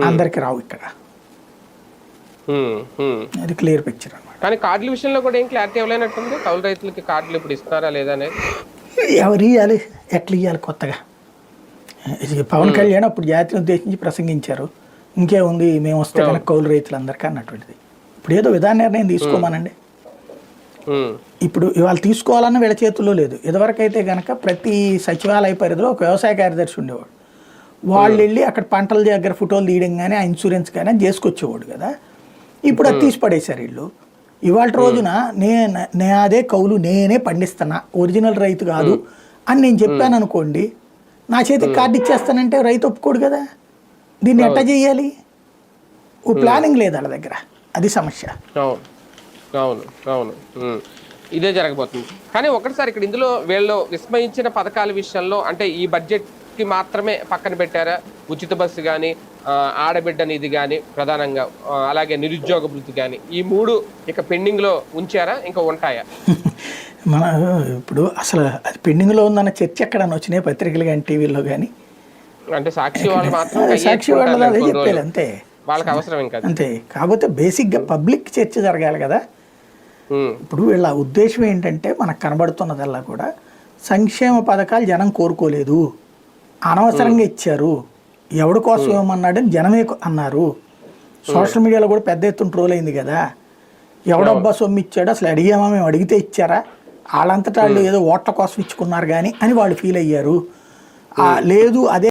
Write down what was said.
అందరికి రావు ఇక్కడ. అది క్లియర్ పిక్చర్ అన్నమాట. కానీ కార్డుల విషయంలో కూడా ఏం క్లారిటీ ఇవ్వలేనట్టుంది. కౌలు రైతులకి కార్డులు ఇప్పుడు ఇస్తారా లేదా అనేది ఎవరు ఇవ్వాలి, ఎట్లా ఇవ్వాలి కొత్తగా. పవన్ కళ్యాణ్ అప్పుడు జాతిని ఉద్దేశించి ప్రసంగించారు, ఇంకేముంది మేము వస్తే కనుక కౌలు రైతులందరికీ అన్నటువంటిది. ఇప్పుడు ఏదో విధాన నిర్ణయం తీసుకోమానండి. ఇప్పుడు ఇవాళ తీసుకోవాలన్న వీళ్ళ చేతుల్లో లేదు. ఇదివరకైతే కనుక ప్రతి సచివాలయ పరిధిలో ఒక వ్యవసాయ కార్యదర్శి ఉండేవాడు. వాళ్ళు వెళ్ళి అక్కడ పంటల దగ్గర ఫోటోలు తీయడం కానీ ఆ ఇన్సూరెన్స్ కానీ చేసుకొచ్చేవాడు కదా. ఇప్పుడు అది తీసి పడేశారు వీళ్ళు. ఇవాళ రోజున అదే కౌలు నేనే పండిస్తున్నా, ఒరిజినల్ రైతు కాదు అని నేను చెప్పాను అనుకోండి, నా చేతికి కార్డు ఇచ్చేస్తానంటే రైతు ఒప్పుకోడు కదా. దీన్ని ఎట్లా చేయాలి? ఓ ప్లానింగ్ లేదు వాళ్ళ దగ్గర, అది సమస్య. అవును అవును ఇదే జరగబోతుంది. కానీ ఒకటిసారి ఇక్కడ ఇందులో వీళ్ళు విస్మయించిన పథకాల విషయంలో అంటే ఈ బడ్జెట్కి మాత్రమే పక్కన పెట్టారా? ఉచిత బస్సు కానీ, ఆడబిడ్డ నిధి కానీ ప్రధానంగా, అలాగే నిరుద్యోగ భృతి కానీ, ఈ 3 ఇక పెండింగ్లో ఉంచారా, ఇంకా ఉంటాయా? మన ఇప్పుడు అసలు అది పెండింగ్లో ఉందన్న చర్చ ఎక్కడన్నా వచ్చినాయి పత్రికలు కానీ టీవీలో కానీ? అంటే సాక్షి వాళ్ళు మాత్రం సాక్షి వాళ్ళు అదే చెప్పారు అంతే, వాళ్ళకి అవసరం ఇంకా అంతే. కాకపోతే బేసిక్గా పబ్లిక్ చర్చ జరగాలి కదా. ఇప్పుడు వీళ్ళ ఉద్దేశం ఏంటంటే మనకు కనబడుతున్నదల్లా కూడా సంక్షేమ పథకాలు జనం కోరుకోలేదు, అనవసరంగా ఇచ్చారు, ఎవడి కోసం ఏమన్నాడని జనమే అన్నారు. సోషల్ మీడియాలో కూడా పెద్ద ఎత్తున ట్రోల్ అయింది కదా. ఎవడబ్బా సొమ్ము ఇచ్చాడు, అసలు అడిగామా, మేము అడిగితే ఇచ్చారా, వాళ్ళంతటా వాళ్ళు ఏదో ఓట్ల కోసం ఇచ్చుకున్నారు కానీ అని వాళ్ళు ఫీల్ అయ్యారు. లేదు అదే